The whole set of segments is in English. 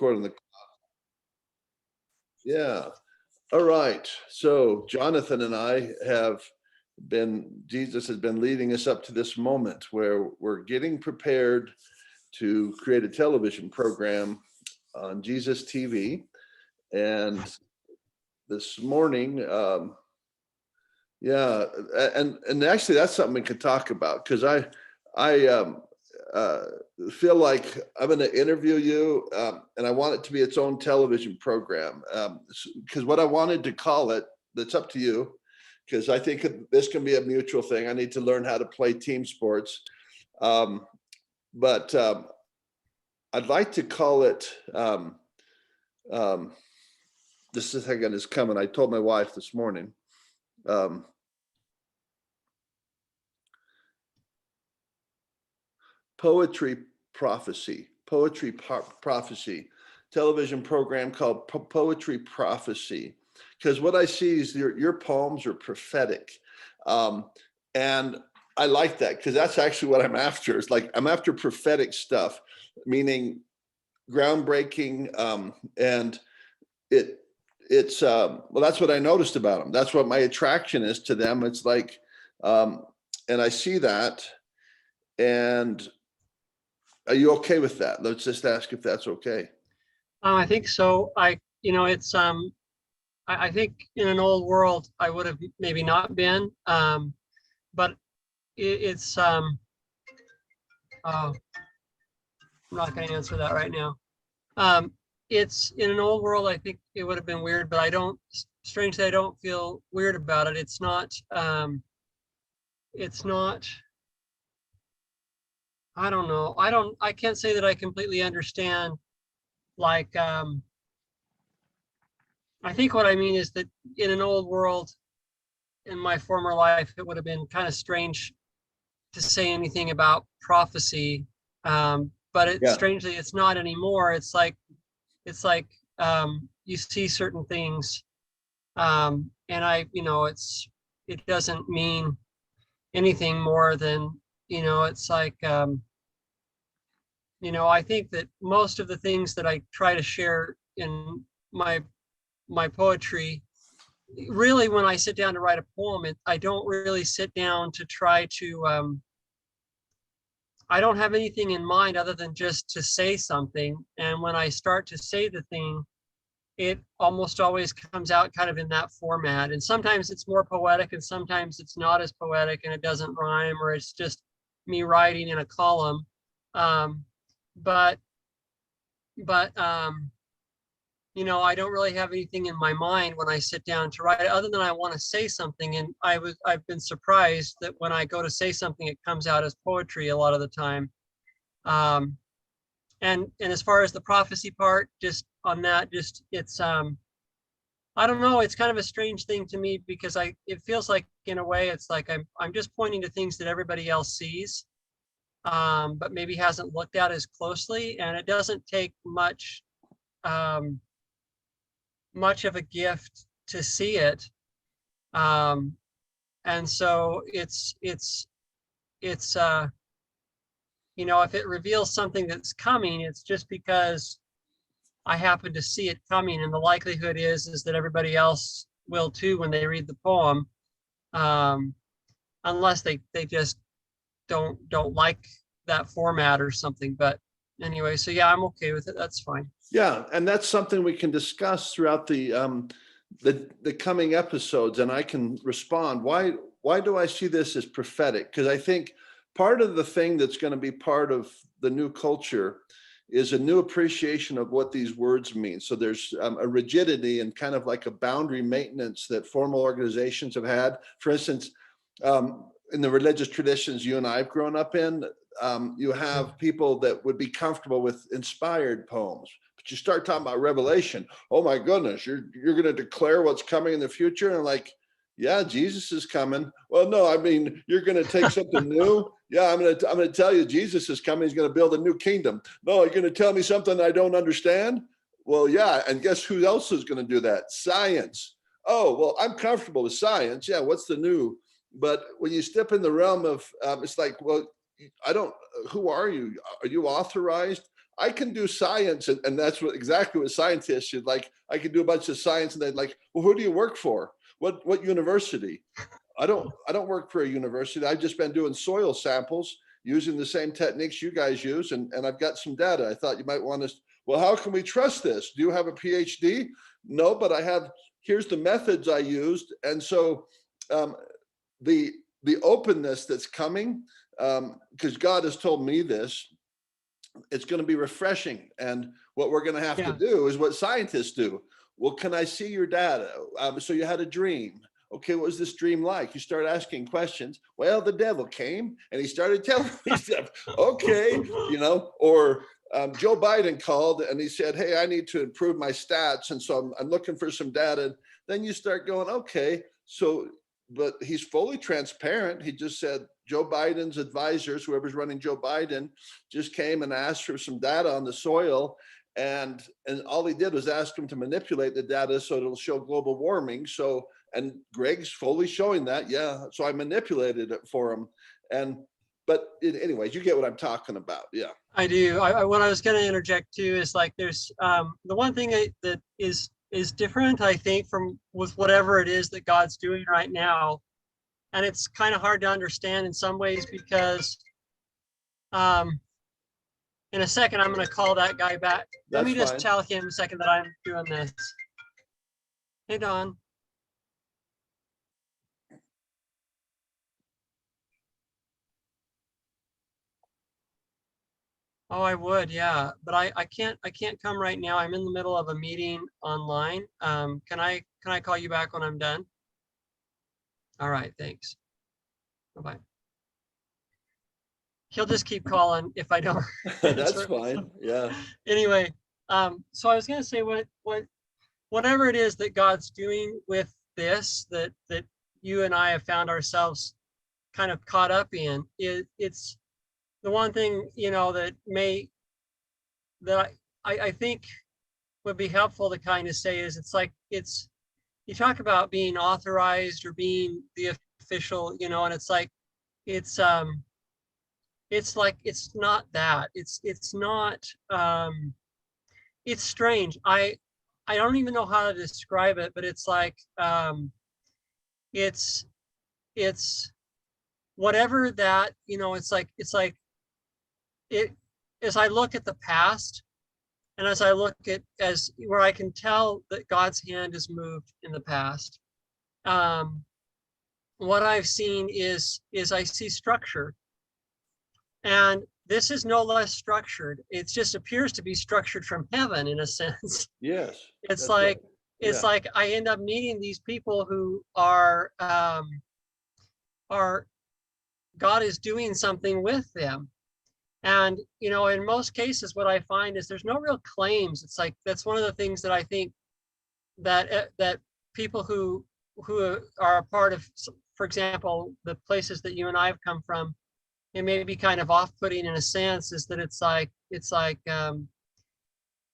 record on the. Yeah. All right. So Jonathan and I Jesus has been leading us up to this moment where we're getting prepared to create a television program on Jesus TV. And this morning, yeah, and actually that's something we could talk about, because I feel like I'm going to interview you, and I want it to be its own television program, because what I wanted to call it, that's up to you, because I think this can be a mutual thing. I need to learn how to play team sports, but I'd like to call it. This second is coming. I told my wife this morning. Poetry Prophecy, television program called Poetry Prophecy, because what I see is your poems are prophetic, and I like that, because that's actually what I'm after. It's like I'm after prophetic stuff, meaning groundbreaking, and it's well, that's what I noticed about them. That's what my attraction is to them. It's like, and I see that, and are you okay with that? Let's just ask if that's okay. I think so. It's I think in an old world I would have maybe not been, but it's oh, I'm not going to answer that right now. It's in an old world, I think it would have been weird, but strangely, I don't feel weird about it. It's not, I don't know. I can't say that I completely understand. Like, I think what I mean is that in an old world, in my former life, it would have been kind of strange to say anything about prophecy. But strangely, it's not anymore. It's like you see certain things, and it doesn't mean anything more than, it's like, I think that most of the things that I try to share in my poetry, really, when I sit down to write a poem, I don't really sit down to try to, I don't have anything in mind other than just to say something. And when I start to say the thing, it almost always comes out kind of in that format. And sometimes it's more poetic, and sometimes it's not as poetic and it doesn't rhyme, or it's just me writing in a column. But I don't really have anything in my mind when I sit down to write, other than I want to say something. And I've been surprised that when I go to say something, it comes out as poetry a lot of the time. And as far as the prophecy part, just on that, it's I don't know, it's kind of a strange thing to me, because it feels like, in a way, it's like I'm just pointing to things that everybody else sees, but maybe hasn't looked at as closely. And it doesn't take much of a gift to see it. And so it's if it reveals something that's coming, it's just because I happen to see it coming, and the likelihood is that everybody else will too when they read the poem, unless they just don't like that format or something. But anyway, so yeah, I'm okay with it. That's fine. Yeah, and that's something we can discuss throughout the coming episodes, and I can respond. Why do I see this as prophetic? Because I think part of the thing that's going to be part of the new culture is a new appreciation of what these words mean. So there's a rigidity and kind of like a boundary maintenance that formal organizations have had. For instance, in the religious traditions you and I have grown up in, you have people that would be comfortable with inspired poems. But you start talking about Revelation, oh my goodness, you're going to declare what's coming in the future, and like, yeah, Jesus is coming. Well, no, I mean, you're going to take something new. Yeah, I'm going to tell you, Jesus is coming. He's going to build a new kingdom. No, you're going to tell me something I don't understand. Well, yeah, and guess who else is going to do that? Science. Oh, well, I'm comfortable with science. Yeah, what's the new? But when you step in the realm of, it's like, well, who are you? Are you authorized I can do science, and that's what exactly what scientists should like. I could do a bunch of science, and they'd like, well, who do you work for? What university? I don't work for a university. I've just been doing soil samples using the same techniques you guys use, and I've got some data. I thought you might want to. Well, how can we trust this? Do you have a PhD? No, but I have. Here's the methods I used, and so um, the openness that's coming, because God has told me this, it's going to be refreshing. And what we're going to have to Yeah. do is what scientists do. Well, can I see your data? So you had a dream. Okay, what was this dream like? You start asking questions. Well, the devil came and he started telling me stuff. Okay, or Joe Biden called and he said, hey, I need to improve my stats. And so I'm looking for some data. Then you start going, okay, so, but he's fully transparent. He just said, Joe Biden's advisors, whoever's running Joe Biden, just came and asked for some data on the soil. And all he did was ask him to manipulate the data so it'll show global warming. So, and Greg's fully showing that. Yeah. So I manipulated it for him. But anyways, you get what I'm talking about. Yeah. I do. What I was going to interject too is like there's the one thing that is different, I think, from with whatever it is that God's doing right now. And it's kind of hard to understand in some ways because in a second, I'm going to call that guy back. Let me just tell him a second that I'm doing this. Hey, Don. Oh, I would, yeah, but I can't come right now. I'm in the middle of a meeting online. Can I call you back when I'm done? All right, thanks. Bye-bye. He'll just keep calling if I don't. That's fine. Yeah. Anyway, so I was gonna say whatever it is that God's doing with this that you and I have found ourselves kind of caught up in, it's the one thing, that I think would be helpful to kind of say is you talk about being authorized or being the official, and it's like it's not that. It's not it's strange. I don't even know how to describe it, but it's like it's whatever that, it's like it as I look at the past and as I look at as where I can tell that God's hand has moved in the past. What I've seen is I see structure, and this is no less structured. It just appears to be structured from heaven in a sense. Yes. It's like right. It's like I end up meeting these people who are God is doing something with them. And, in most cases, what I find is there's no real claims. It's like, that's one of the things that I think that people who are a part of, for example, the places that you and I have come from, it may be kind of off-putting in a sense, is that it's like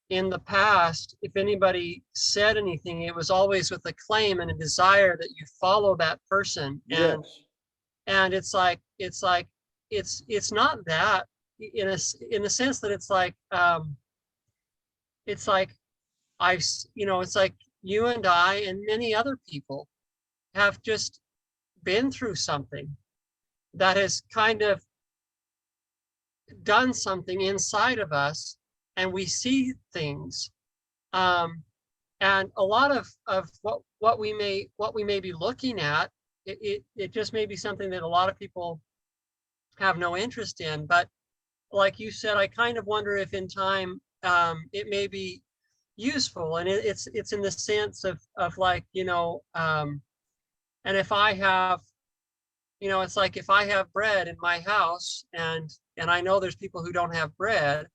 in the past, if anybody said anything, it was always with a claim and a desire that you follow that person. Yes. And it's not that in a sense that it's like it's like you and I and many other people have just been through something that has kind of done something inside of us, and we see things, and a lot of what we may be looking at, it just may be something that a lot of people have no interest in. But like you said, I kind of wonder if in time it may be useful, and it's in the sense of like, and if I have, it's like if I have bread in my house and I know there's people who don't have bread,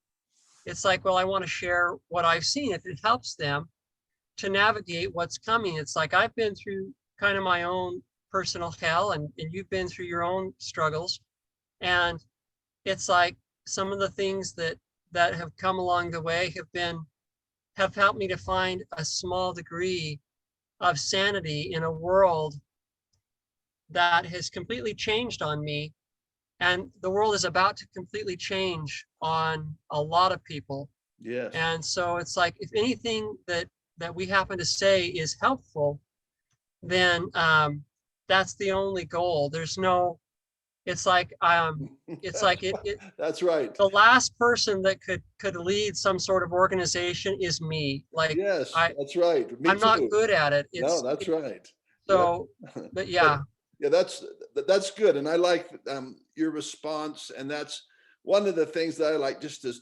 it's like, well, I want to share what I've seen if it helps them to navigate what's coming. It's like I've been through kind of my own personal hell, and you've been through your own struggles, and it's like some of the things that have come along the way have helped me to find a small degree of sanity in a world that has completely changed on me. And the world is about to completely change on a lot of people. Yes. And so it's like, if anything that we happen to say is helpful, then that's the only goal. There's no, it's like it That's right. the last person that could lead some sort of organization is me. Like Yes, I that's right. Me I'm not too. good at it. No, that's right. Yep. So, but But yeah. yeah, that's good. And I like your response. And that's one of the things that I like just to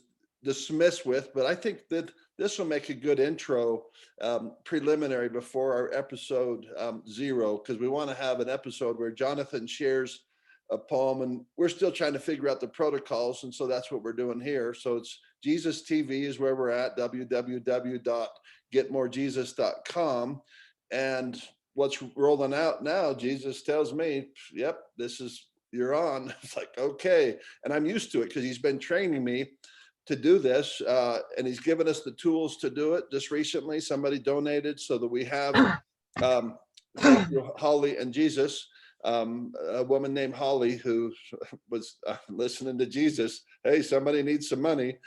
dismiss with, but I think that this will make a good intro preliminary before our episode 0, because we want to have an episode where Jonathan shares a poem, and we're still trying to figure out the protocols. And so that's what we're doing here. So it's Jesus TV is where we're at, www.getmorejesus.com. And what's rolling out now, Jesus tells me, yep, this is, you're on. It's like, okay. And I'm used to it because he's been training me to do this. And he's given us the tools to do it. Just recently, somebody donated so that we have, thank you, Holly and Jesus, a woman named Holly who was listening to Jesus. Hey, somebody needs some money.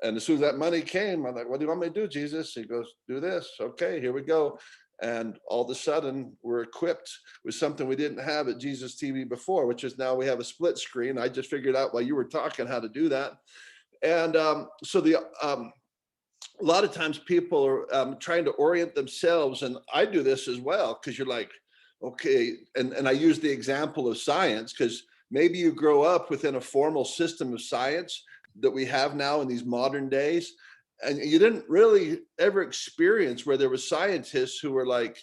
And as soon as that money came, I'm like, what do you want me to do, Jesus? He goes, do this. Okay, here we go. And all of a sudden, we're equipped with something we didn't have at Jesus TV before, which is now we have a split screen. I just figured out while you were talking how to do that. And so a lot of times people are trying to orient themselves, and I do this as well, because you're like, okay, and I use the example of science, because maybe you grow up within a formal system of science that we have now in these modern days, and you didn't really ever experience where there were scientists who were like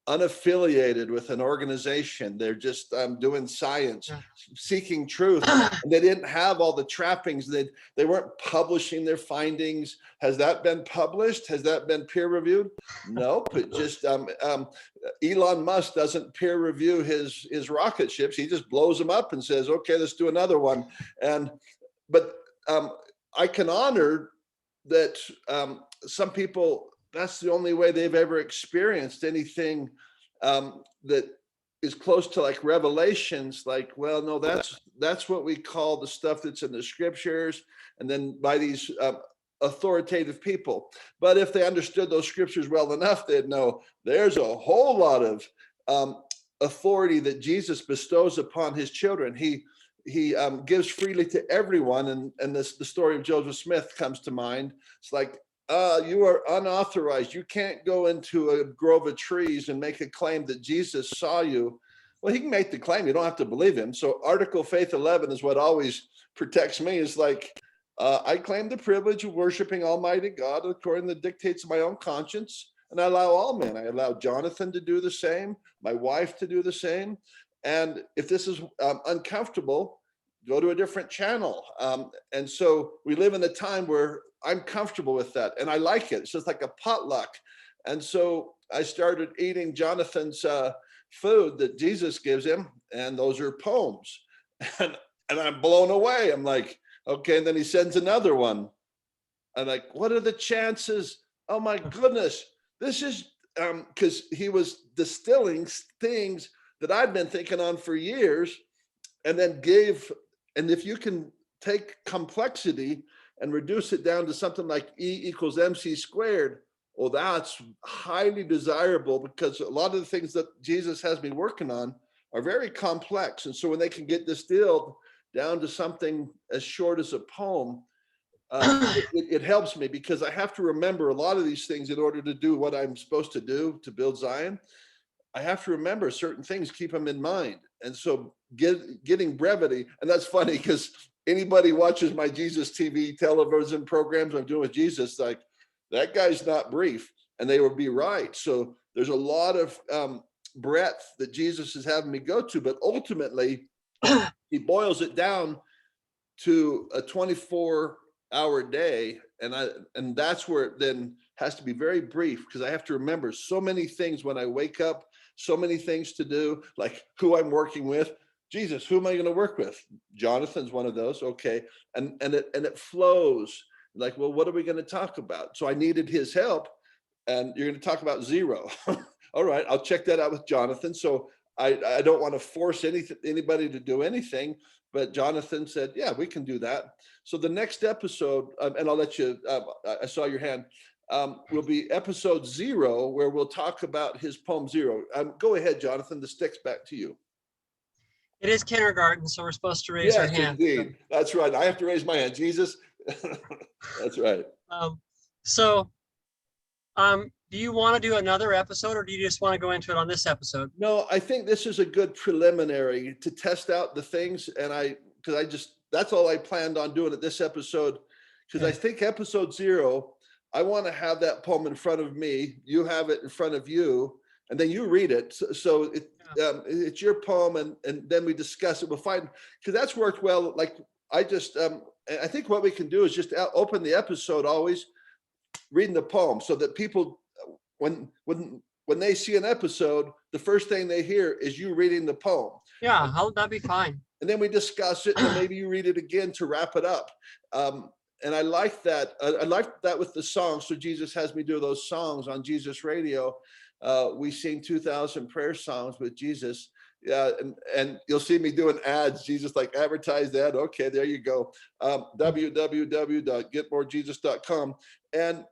unaffiliated with an organization. They're just doing science, Yeah. seeking truth. And they didn't have all the trappings. They weren't publishing their findings. Has that been published? Has that been peer reviewed? Nope. It just Elon Musk doesn't peer review his rocket ships. He just blows them up and says, okay, let's do another one. But I can honor that some people, that's the only way they've ever experienced anything that is close to like revelations. Like, well, no, that's what we call the stuff that's in the scriptures, and then by these authoritative people. But if they understood those scriptures well enough, they'd know there's a whole lot of authority that Jesus bestows upon his children. He gives freely to everyone, and the story of Joseph Smith comes to mind. It's like, you are unauthorized. You can't go into a grove of trees and make a claim that Jesus saw you. Well, he can make the claim. You don't have to believe him. So Article Faith 11 is what always protects me. Is like, I claim the privilege of worshiping Almighty God according to the dictates of my own conscience. And I allow all men. I allow Jonathan to do the same, my wife to do the same. And if this is uncomfortable, go to a different channel. And so we live in a time where I'm comfortable with that, and I like it. It's just like a potluck. And so I started eating Jonathan's food that Jesus gives him, and those are poems. And I'm blown away. I'm like, okay. And then he sends another one. I'm like, what are the chances? Oh my goodness. This is because he was distilling things that I'd been thinking on for years, and then and if you can take complexity and reduce it down to something like E = MC squared, well, that's highly desirable, because a lot of the things that Jesus has me working on are very complex. And so when they can get distilled down to something as short as a poem, it helps me, because I have to remember a lot of these things in order to do what I'm supposed to do to build Zion. I have to remember certain things, keep them in mind. And so getting brevity, and that's funny because anybody watches my Jesus TV television programs I'm doing with Jesus, like, that guy's not brief, and they would be right. So there's a lot of breadth that Jesus is having me go to, but ultimately he boils it down to a 24-hour day. And that's where it then has to be very brief, because I have to remember so many things when I wake up, so many things to do, like who I'm working with. Jesus, who am I going to work with? Jonathan's one of those. Okay. And it flows like, well, what are we going to talk about? So I needed his help, and you're going to talk about 0. All right. I'll check that out with Jonathan. So I don't want to force anybody to do anything, but Jonathan said, yeah, we can do that. So the next episode, and I'll let you, I saw your hand, will be episode 0, where we'll talk about his poem 0. Go ahead, Jonathan, the stick's back to you. It is kindergarten, so we're supposed to raise our Yes, hand. indeed. That's right. I have to raise my hand. Jesus. That's right. So, do you want to do another episode, or do you just want to go into it on this episode? No, I think this is a good preliminary to test out the things. And that's all I planned on doing at this episode. Because I think episode 0, I want to have that poem in front of me. You have it in front of you, and then you read it. So it's your poem, and then we discuss it. We'll find, because that's worked well. Like I think what we can do is just open the episode always reading the poem, so that people, when they see an episode, the first thing they hear is you reading the poem. Yeah, that'd be fine. And then we discuss it, and then maybe you read it again to wrap it up. And I like that. I like that with the songs. So Jesus has me do those songs on Jesus Radio. We sing 2,000 prayer songs with Jesus. Yeah, and you'll see me doing ads. Jesus, like, advertise that. Okay, there you go. www.getmorejesus.com. And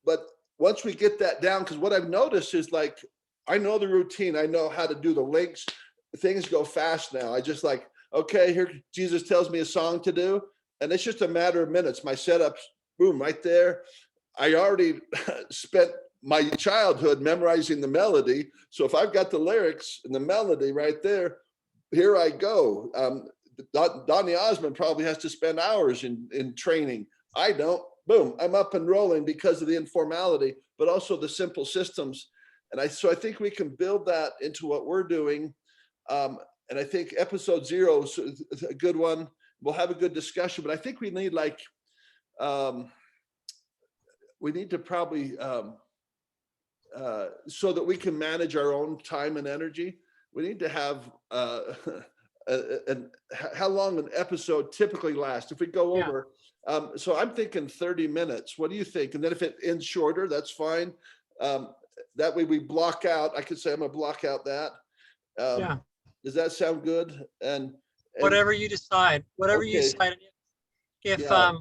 but once we get that down, because what I've noticed is, like, I know the routine. I know how to do the links. Things go fast now. I just like, okay, here Jesus tells me a song to do, and it's just a matter of minutes. My setup's boom right there. I already spent my childhood memorizing the melody. So if I've got the lyrics and the melody right there, here I go. Donny Osmond probably has to spend hours in training. I don't. Boom, I'm up and rolling because of the informality, but also the simple systems. So I think we can build that into what we're doing. And I think episode 0 is a good one. We'll have a good discussion, but I think we need to probably, so that we can manage our own time and energy, we need to have, how long an episode typically lasts. If we go over, so I'm thinking 30 minutes. What do you think? And then if it ends shorter, that's fine. That way we block out, I could say I'm gonna block out that. Does that sound good? And whatever you decide, whatever you decide. If I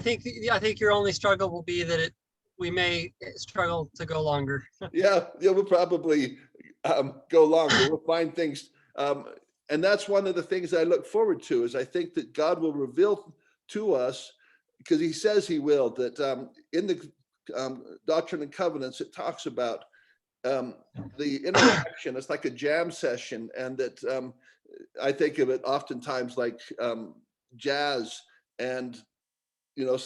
think your only struggle will be that we may struggle to go longer. yeah, we'll probably go longer. We'll find things, and that's one of the things I look forward to. Is I think that God will reveal to us, because He says He will. That in the Doctrine and Covenants, it talks about the interaction. It's like a jam session, and that I think of it oftentimes like jazz, and you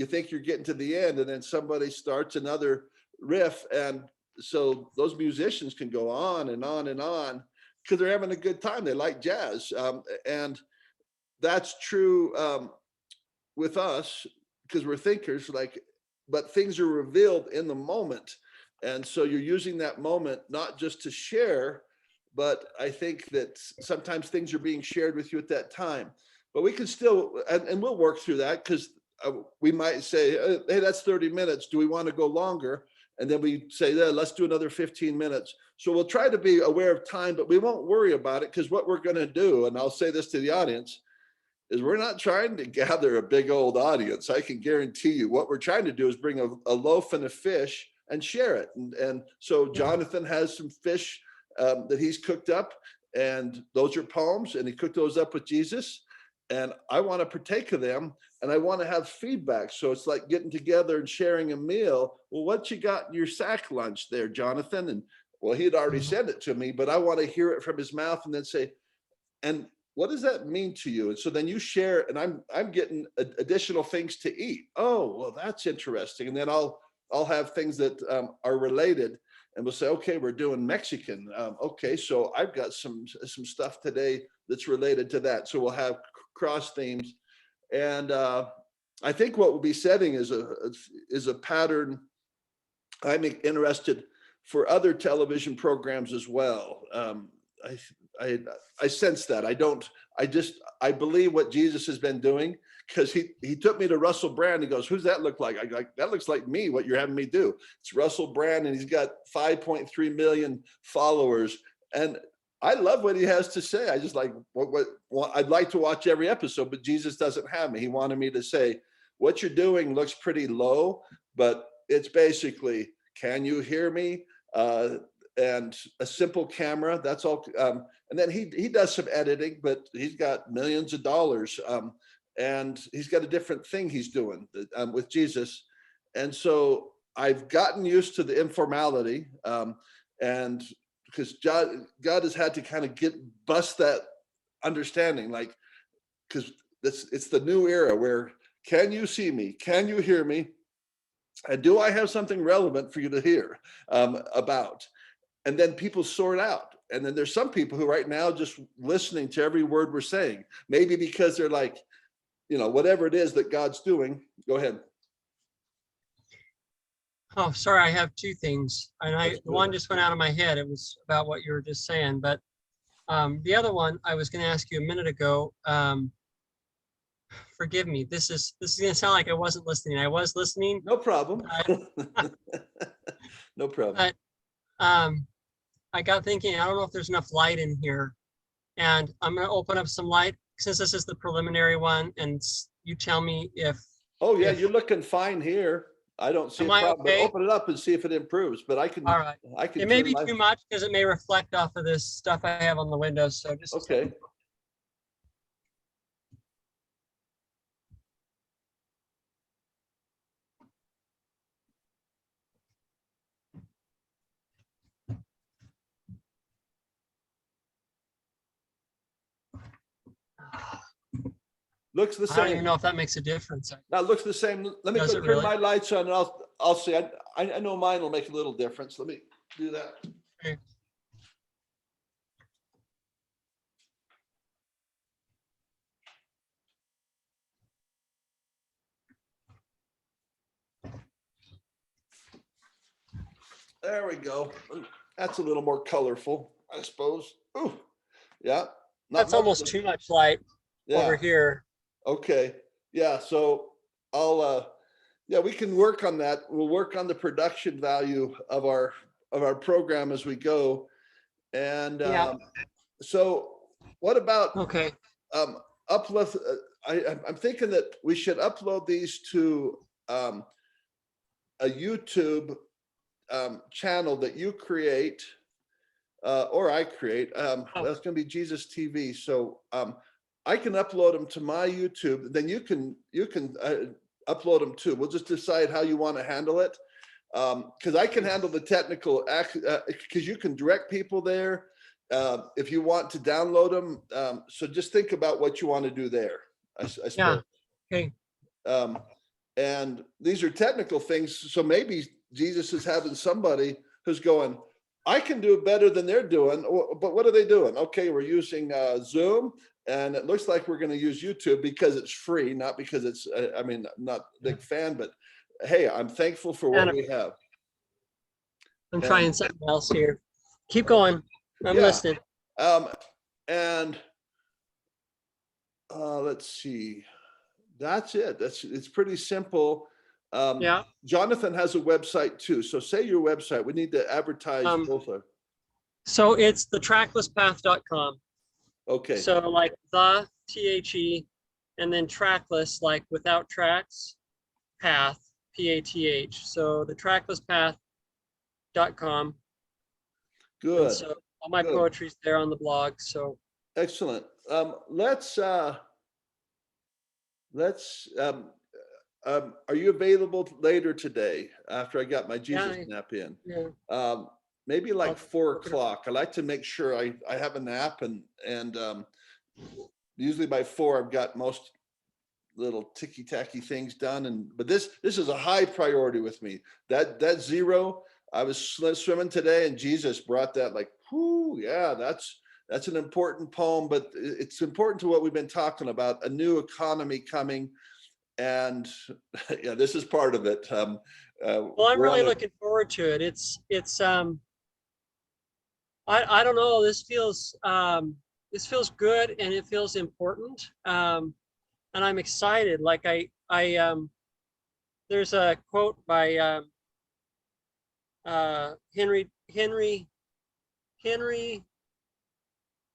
think you're getting to the end, and then somebody starts another riff, and so those musicians can go on and on and on because they're having a good time. They like jazz, and that's true with us, because we're thinkers. But things are revealed in the moment, and so you're using that moment not just to share, but I think that sometimes things are being shared with you at that time. But we can still, and we'll work through that, because we might say, hey, that's 30 minutes. Do we want to go longer? And then we say, let's do another 15 minutes. So we'll try to be aware of time, but we won't worry about it, because what we're going to do, and I'll say this to the audience, is we're not trying to gather a big old audience. I can guarantee you what we're trying to do is bring a loaf and a fish and share it. And so Jonathan has some fish that he's cooked up, and those are poems, and he cooked those up with Jesus. And I want to partake of them, and I want to have feedback. So it's like getting together and sharing a meal. Well, what you got in your sack lunch there, Jonathan? And well, he had already said it to me, but I want to hear it from his mouth, and then say, and what does that mean to you? And so then you share, and I'm getting additional things to eat. Oh, well, that's interesting. And then I'll have things that are related, and we'll say, okay, we're doing Mexican. Okay, so I've got some stuff today that's related to that. So we'll have cross themes, and I think what we'll be setting is a pattern. I'm interested for other television programs as well. I sense that. I believe what Jesus has been doing, because he took me to Russell Brand. He goes, who's that look like? I like, that looks like me, what you're having me do. It's Russell Brand, and he's got 5.3 million followers. And I love what he has to say. I just like what I'd like to watch every episode, but Jesus doesn't have me. He wanted me to say, what you're doing looks pretty low, but it's basically, can you hear me? And a simple camera, that's all. And then he does some editing, but he's got millions of dollars. And he's got a different thing he's doing with Jesus. And so I've gotten used to the informality. And because God has had to kind of bust that understanding, like, because it's the new era where, can you see me? Can you hear me? And do I have something relevant for you to hear about? And then people sort out. And then there's some people who right now just listening to every word we're saying, maybe because they're like, whatever it is that God's doing. Go ahead. Oh, sorry, I have two things. And the one just went out of my head. It was about what you were just saying. But the other one I was going to ask you a minute ago. Forgive me. This is going to sound like I wasn't listening. I was listening. No problem. No problem. But I got thinking, I don't know if there's enough light in here. And I'm going to open up some light since this is the preliminary one. And you tell me if. Oh, yeah, you're looking fine here. I don't see a problem. Okay? But open it up and see if it improves. But I can. All right. I can. It may be too much because it may reflect off of this stuff I have on the windows. So just. Okay. Looks the same. I don't even know if that makes a difference. Now it looks the same. Let me turn my lights on and I'll see. I know mine will make a little difference. Let me do that. Okay. There we go. That's a little more colorful, I suppose. Ooh, yeah. That's almost too much light over here. Okay. Yeah. So we can work on that. We'll work on the production value of our program as we go. And so what about upload? I'm thinking that we should upload these to a YouTube channel that you create or I create. That's going to be Jesus TV. So I can upload them to my YouTube. Then you can upload them too. We'll just decide how you want to handle it. Because I can handle the technical, because you can direct people there if you want to download them. So just think about what you want to do there. I suppose. Yeah. Okay. And these are technical things. So maybe Jesus is having somebody who's going, I can do it better than they're doing. But what are they doing? Okay, we're using Zoom. And it looks like we're going to use YouTube because it's free, not because it's, I'm not a big fan, but hey, I'm thankful for what we have. I'm trying something else here. Keep going. I'm listening. And let's see. That's it. It's pretty simple. Jonathan has a website too. So say your website. We need to advertise both of. So it's thetracklesspath.com. Okay. So like the THE and then trackless, like without tracks, path, PATH. So thetracklesspath.com. Good. And so all my poetry's there on the blog. So excellent. Let's are you available later today after I got my Jesus nap in? Yeah. Maybe like 4 o'clock. I like to make sure I have a nap and usually by 4 I've got most little ticky tacky things done. But this is a high priority with me. That 0, I was swimming today and Jesus brought that like, whoo, yeah, that's an important poem, but it's important to what we've been talking about, a new economy coming. And yeah, this is part of it. Well, I'm really looking forward to it. It's I don't know. This feels good and it feels important. And I'm excited. Like I there's a quote by Henry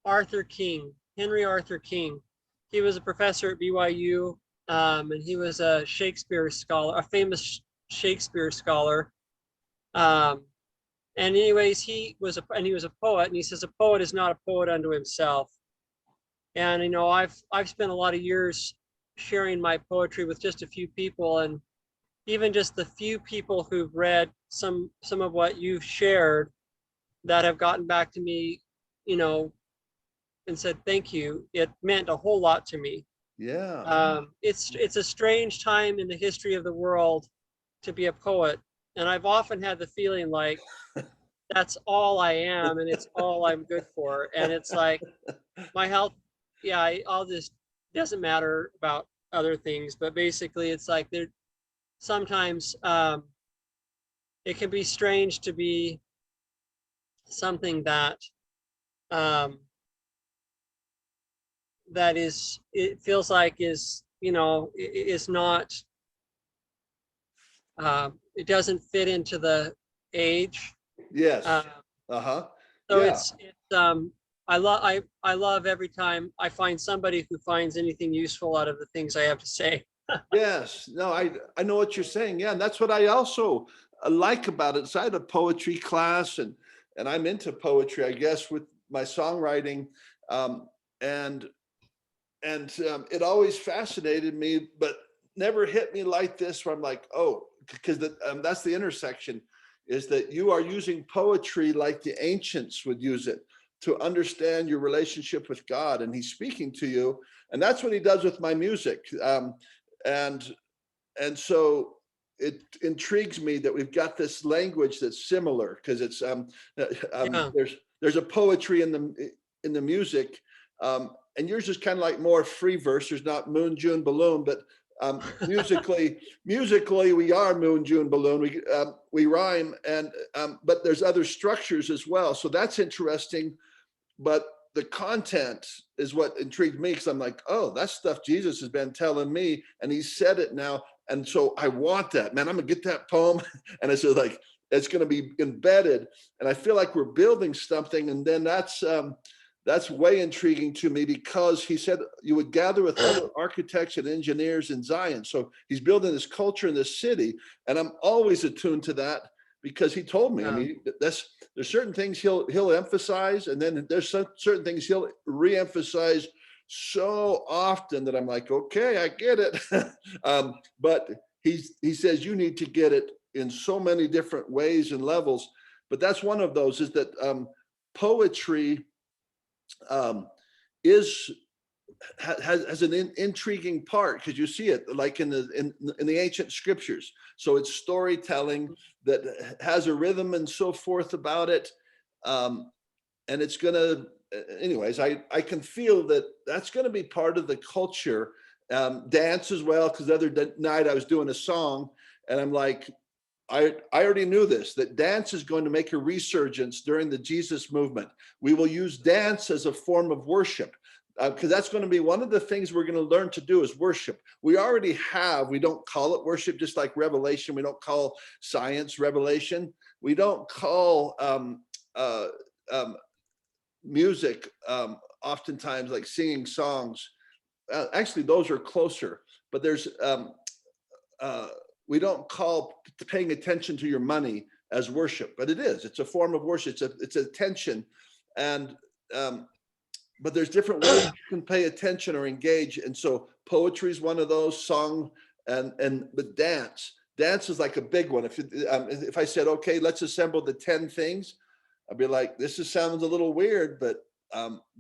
Arthur King, Henry Arthur King. He was a professor at BYU, and he was a Shakespeare scholar, a famous Shakespeare scholar. Um, and anyways, he was a poet, and he says a poet is not a poet unto himself. And I've spent a lot of years sharing my poetry with just a few people, and even just the few people who've read some of what you've shared that have gotten back to me, you know, and said thank you. It meant a whole lot to me. Yeah. It's a strange time in the history of the world to be a poet, and I've often had the feeling like that's all I am, and it's all I'm good for. And it's like my health, yeah, all this doesn't matter about other things, but basically, it's like there sometimes it can be strange to be something that um, that is, it feels like is, is not, it doesn't fit into the age. Yes. Uh, Uh-huh. so Yeah. I love every time I find somebody who finds anything useful out of the things I have to say. Yes. No, I know what you're saying. Yeah, and that's what I also like about it. So I had a poetry class, and I'm into poetry, I guess, with my songwriting. Um, and it always fascinated me, but never hit me like this, where I'm like, oh, because that's the intersection, is that you are using poetry like the ancients would use it to understand your relationship with God, and he's speaking to you, and that's what he does with my music. And and so it intrigues me that we've got this language that's similar, because it's Yeah. there's a poetry in the music, and yours is kind of like more free verse. There's not moon, June, balloon, but musically we are moon, June, balloon. We rhyme, and but there's other structures as well. So that's interesting. But the content is what intrigued me, because I'm like, oh, that's stuff Jesus has been telling me, and he said it now. And so I want that, man. I'm gonna get that poem. And it's just like, it's gonna be embedded. And I feel like we're building something. And then that's way intriguing to me, because he said you would gather with other architects and engineers in Zion. So he's building this culture in this city. And I'm always attuned to that, because he told me, I Yeah. mean, there's certain things he'll emphasize, and then there's certain things he'll re-emphasize so often that I'm like, okay, I get it. But he says you need to get it in so many different ways and levels. But that's one of those, is that poetry um, is has an intriguing part, because you see it like in the ancient scriptures. So it's storytelling that has a rhythm and so forth about it, and it's gonna, anyways, I can feel that that's gonna be part of the culture. Dance as well, because the other night I was doing a song, and I'm like, I already knew this, that dance is going to make a resurgence during the Jesus movement. We will use dance as a form of worship, because that's going to be one of the things we're going to learn to do, is worship. We already have, we don't call it worship, just like revelation. We don't call science revelation. We don't call um, music oftentimes like singing songs. Actually, those are closer, but there's uh, we don't call paying attention to your money as worship, but it is. It's a form of worship. It's attention, and but there's different ways you can pay attention or engage. And so poetry is one of those. Song but dance is like a big one. If I said, okay, let's assemble the 10 things, I'd be like, sounds a little weird, but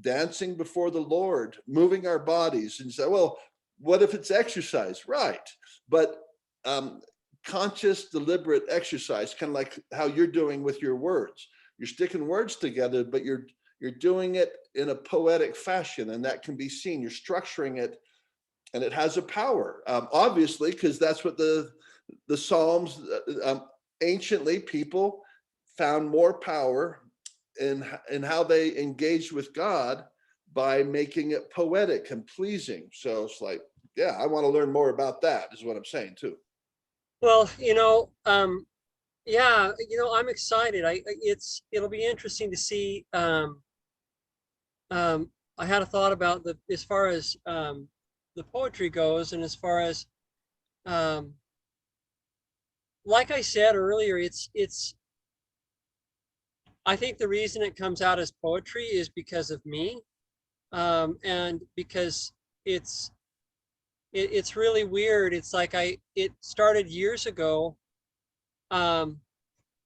dancing before the Lord, moving our bodies, and say, well, what if it's exercise? Right. But um, conscious, deliberate exercise, kind of like how you're doing with your words. You're sticking words together, but you're doing it in a poetic fashion, and that can be seen. You're structuring it, and it has a power, obviously, because that's what the Psalms, anciently, people found more power in how they engaged with God by making it poetic and pleasing. So it's like, yeah, I want to learn more about that, is what I'm saying too. Well, yeah, I'm excited. It'll be interesting to see I had a thought about as far as the poetry goes, and as far as um, like I said earlier, it's I think the reason it comes out as poetry is because of me, and because it's it's really weird. It's like it started years ago. Um,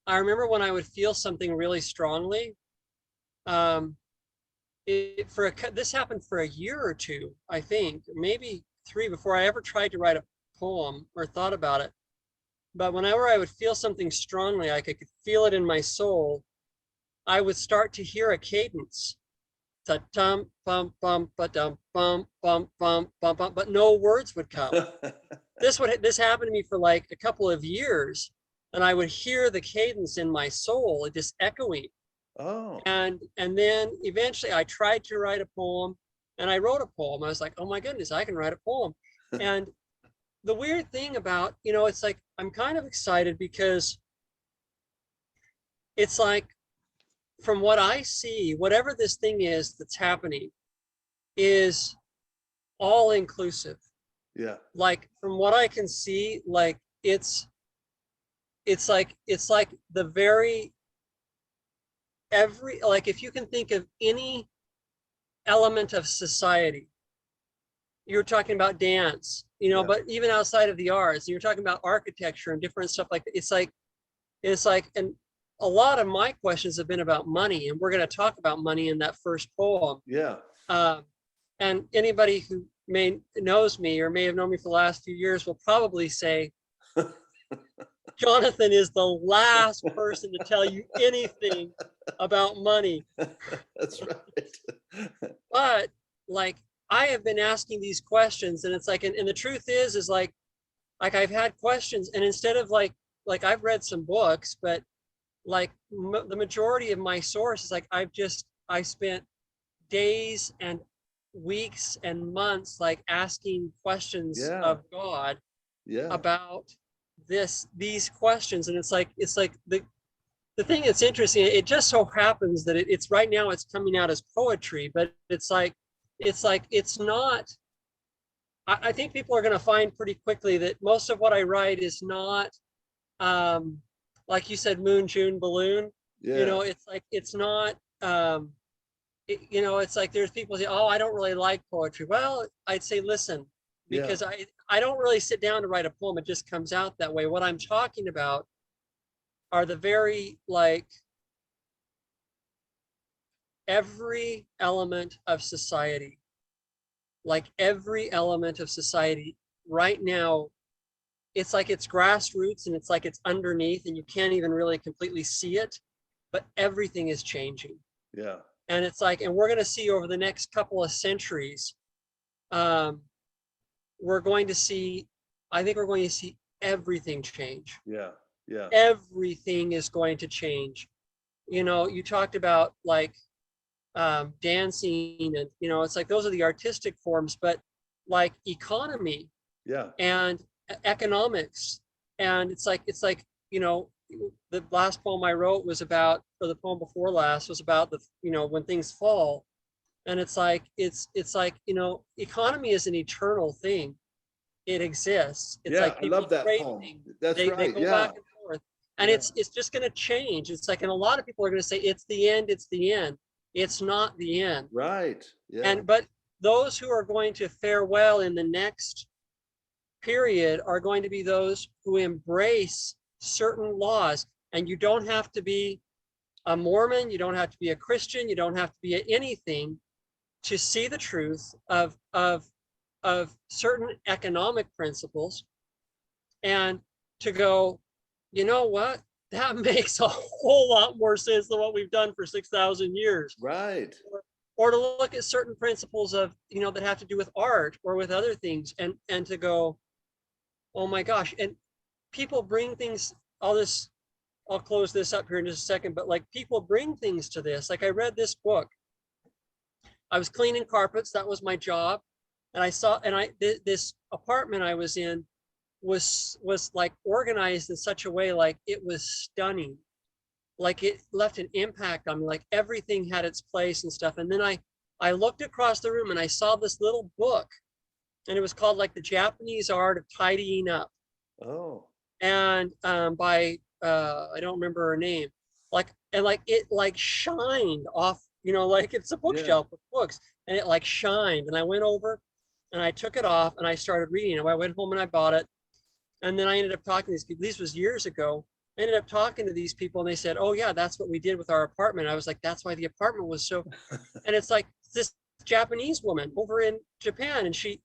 I remember when I would feel something really strongly. Um, this happened for a year or two, I think, maybe three, before I ever tried to write a poem or thought about it. But whenever I would feel something strongly, like I could feel it in my soul, I would start to hear a cadence. Ta-tum, bum, bum, ba-dum, bum, bum, bum, bum, bum, but no words would come. This happened to me for like a couple of years, and I would hear the cadence in my soul, it just echoing. Oh. And then eventually I tried to write a poem, and I wrote a poem. I was like, oh my goodness, I can write a poem. And the weird thing about, it's like I'm kind of excited because it's like, from what I see, whatever this thing is that's happening is all inclusive. Yeah. Like from what I can see, like it's like the very every like if you can think of any element of society, you're talking about dance, Yeah. but even outside of the arts, you're talking about architecture and different stuff like that. It's like, and a lot of my questions have been about money, and we're going to talk about money in that first poem. Yeah. Um, and anybody who knows me or may have known me for the last few years will probably say, Jonathan is the last person to tell you anything about money. That's right. But like I have been asking these questions, and it's like, and the truth is like I've had questions, and instead of like I've read some books, but like the majority of my sources, like I spent days and weeks and months like asking questions Yeah. of God Yeah. about these questions. And it's like the thing that's interesting, it just so happens that it's right now it's coming out as poetry, but it's not. I think people are going to find pretty quickly that most of what I write is not, um, like you said, moon, June, balloon. Yeah. It's like it's not. It's like there's people say, "Oh, I don't really like poetry." Well, I'd say, listen, Yeah. because I don't really sit down to write a poem. It just comes out that way. What I'm talking about are the very like every element of society, like every element of society right now. It's like it's grassroots, and it's like it's underneath, and you can't even really completely see it, but everything is changing. Yeah. And it's like, and we're going to see over the next couple of centuries, um, we're going to see, I think we're going to see everything change. Yeah. Yeah. Everything is going to change. You talked about like dancing, and it's like those are the artistic forms, but like economy Yeah. and economics, and it's like the last poem I wrote was about, or the poem before last was about when things fall. And it's like economy is an eternal thing. It exists. It's Yeah. like I people love that trade poem. things. That's They right. go Yeah. back and forth, and Yeah. it's just going to change. It's like, and a lot of people are going to say it's the end, it's the end. It's not the end. Right. Yeah. And but those who are going to fare well in the next period are going to be those who embrace certain laws. And you don't have to be a Mormon, you don't have to be a Christian, you don't have to be anything to see the truth of certain economic principles, and to go, you know what? That makes a whole lot more sense than what we've done for 6,000 years. Right. Or to look at certain principles of, that have to do with art or with other things, and to go, oh my gosh. And people bring things, I'll close this up here in just a second, but like people bring things to this. Like I read this book. I was cleaning carpets, that was my job. And I saw, and this apartment I was in was like organized in such a way, like it was stunning. Like it left an impact on me, like everything had its place and stuff. And then I looked across the room and I saw this little book, and it was called like The Japanese Art of Tidying Up, Oh, and by I don't remember her name. Like, and like it like shined off, like it's a yeah. bookshelf with books, and it like shined. And I went over and I took it off and I started reading it. I went home and I bought it. And then I ended up talking to these people. This was years ago. I ended up talking to these people and they said, "Oh yeah, that's what we did with our apartment." I was like, "That's why the apartment was so," and it's like this Japanese woman over in Japan, and she,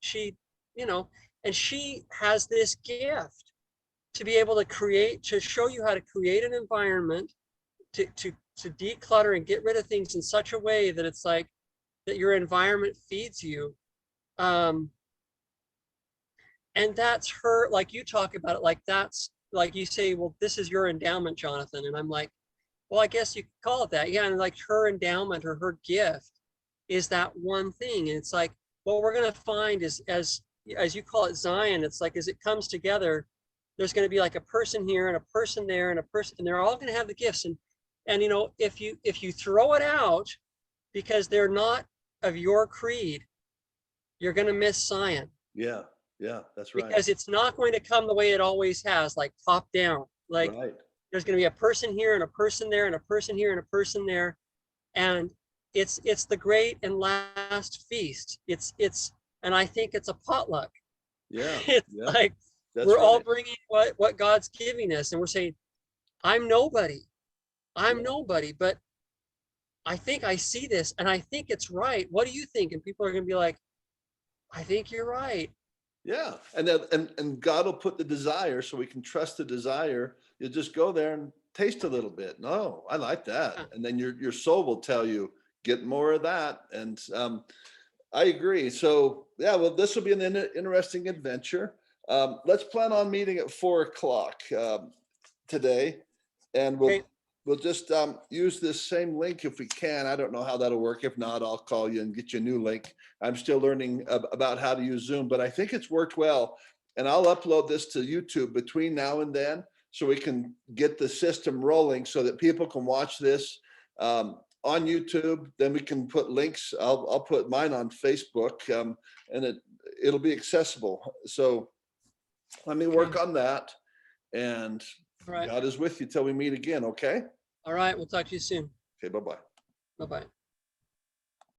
you know, and she has this gift to be able to create, to show you how to create an environment to declutter and get rid of things in such a way that it's like that your environment feeds you. Um, and that's her, like you talk about it, like that's like you say, well, this is your endowment, Jonathan. And I'm like, well, I guess you could call it that. Yeah. And like her endowment or her gift is that one thing. And it's like, what we're going to find is as you call it, Zion, it's like, as it comes together, there's going to be like a person here and a person there and a person, and they're all going to have the gifts. And, if you throw it out because they're not of your creed, you're going to miss Zion, Yeah. Yeah. That's right. because it's not going to come the way it always has, like top down. Like Right. there's going to be a person here and a person there and a person here and a person there, and it's the great and last feast. And I think it's a potluck. Yeah. It's Yeah. like That's we're all right. bringing what God's giving us, and we're saying, I'm nobody. I'm Yeah. nobody, but I think I see this and I think it's right. What do you think? And people are going to be like, I think you're right. Yeah. And God will put the desire so we can trust the desire. You just go there and taste a little bit. No, I like that. Yeah. And then your soul will tell you, get more of that. And I agree. So yeah, well, this will be an interesting adventure. Let's plan on meeting at 4 o'clock today, and Okay. we'll just use this same link if we can. I don't know how that'll work. If not, I'll call you and get you a new link. I'm still learning about how to use Zoom, but I think it's worked well. And I'll upload this to YouTube between now and then, so we can get the system rolling so that people can watch this on YouTube. Then we can put links. I'll put mine on Facebook, and it'll be accessible. So let me Okay. work on that. And All right. God is with you till we meet again. Okay. All right. We'll talk to you soon. Okay. Bye bye. Bye bye.